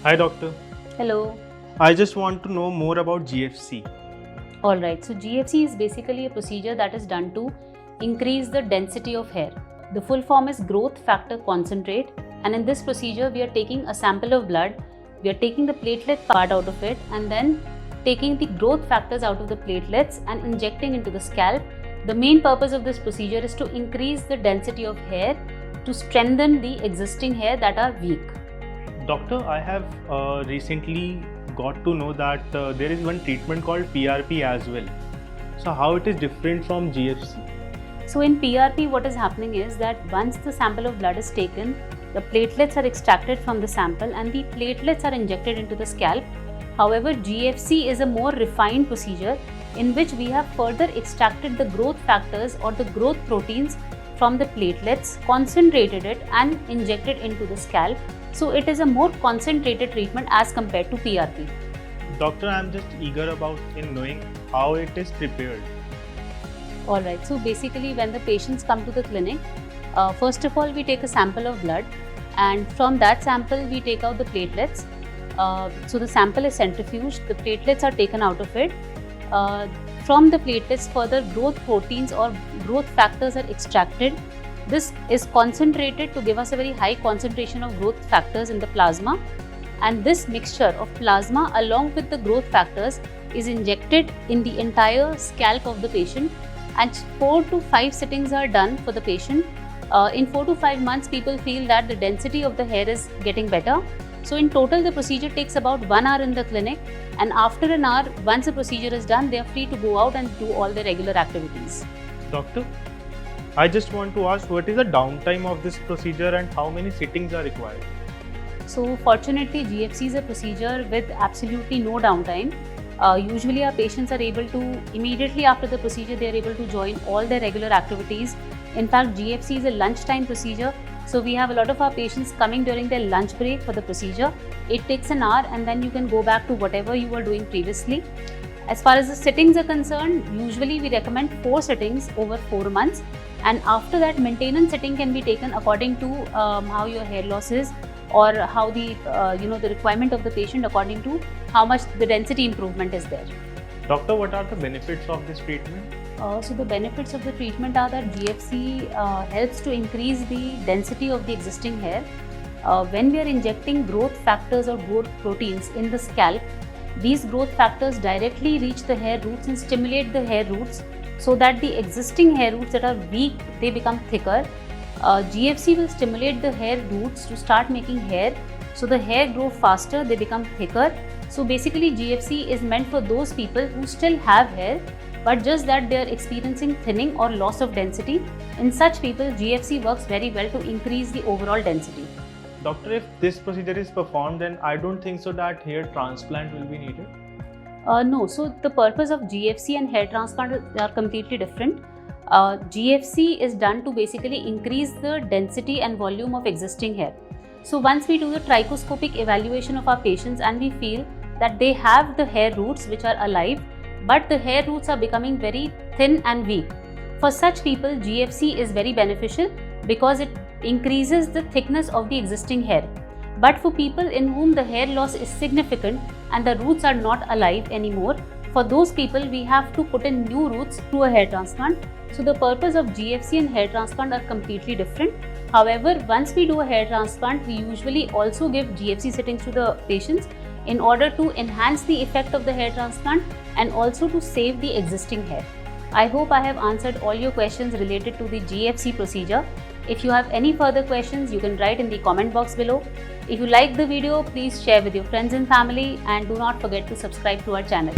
Hi doctor. Hello. I just want to know more about GFC. Alright, so GFC is basically a procedure that is done to increase the density of hair. The full form is growth factor concentrate, and in this procedure we are taking a sample of blood, we are taking the platelet part out of it and then taking the growth factors out of the platelets and injecting into the scalp. The main purpose of this procedure is to increase the density of hair to strengthen the existing hair that are weak. Doctor, I have recently got to know that there is one treatment called PRP as well. So how it is different from GFC? So in PRP, what is happening is that once the sample of blood is taken, the platelets are extracted from the sample and the platelets are injected into the scalp. However, GFC is a more refined procedure in which we have further extracted the growth factors or the growth proteins from the platelets, concentrated it and injected into the scalp. So it is a more concentrated treatment as compared to PRP. Doctor, I am just eager about in knowing how it is prepared. Alright, so basically when the patients come to the clinic, first of all we take a sample of blood and from that sample we take out the platelets. So the sample is centrifuged, the platelets are taken out of it. From the platelets further growth proteins or growth factors are extracted. This is concentrated to give us a very high concentration of growth factors in the plasma, and this mixture of plasma along with the growth factors is injected in the entire scalp of the patient, and 4 to 5 sittings are done for the patient. In 4 to 5 months people feel that the density of the hair is getting better. So in total the procedure takes about 1 hour in the clinic, and after an hour once the procedure is done they are free to go out and do all their regular activities. Doctor, I just want to ask what is the downtime of this procedure and how many sittings are required? So fortunately GFC is a procedure with absolutely no downtime. Usually our patients are able to, immediately after the procedure they are able to join all their regular activities. In fact GFC is a lunchtime procedure, so we have a lot of our patients coming during their lunch break for the procedure. It takes an hour and then you can go back to whatever you were doing previously. As far as the sittings are concerned, usually we recommend 4 sittings over 4 months, and after that maintenance sitting can be taken according to how your hair loss is or how the the requirement of the patient according to how much the density improvement is there. Doctor, what are the benefits of this treatment? So the benefits of the treatment are that GFC helps to increase the density of the existing hair. When we are injecting growth factors or growth proteins in the scalp, these growth factors directly reach the hair roots and stimulate the hair roots so that the existing hair roots that are weak, they become thicker. GFC will stimulate the hair roots to start making hair, so the hair grow faster, they become thicker. So basically GFC is meant for those people who still have hair but just that they are experiencing thinning or loss of density. In such people GFC works very well to increase the overall density. Doctor, if this procedure is performed, then I don't think so that hair transplant will be needed. No, so the purpose of GFC and hair transplant are completely different. GFC is done to basically increase the density and volume of existing hair. So once we do the trichoscopic evaluation of our patients and we feel that they have the hair roots which are alive, but the hair roots are becoming very thin and weak, for such people GFC is very beneficial because it increases the thickness of the existing hair. But for people in whom the hair loss is significant and the roots are not alive anymore, for those people we have to put in new roots through a hair transplant. So the purpose of GFC and hair transplant are completely different. However, once we do a hair transplant, we usually also give GFC sittings to the patients in order to enhance the effect of the hair transplant and also to save the existing hair. I hope I have answered all your questions related to the GFC procedure. If you have any further questions, you can write in the comment box below. If you like the video, please share with your friends and family, and do not forget to subscribe to our channel.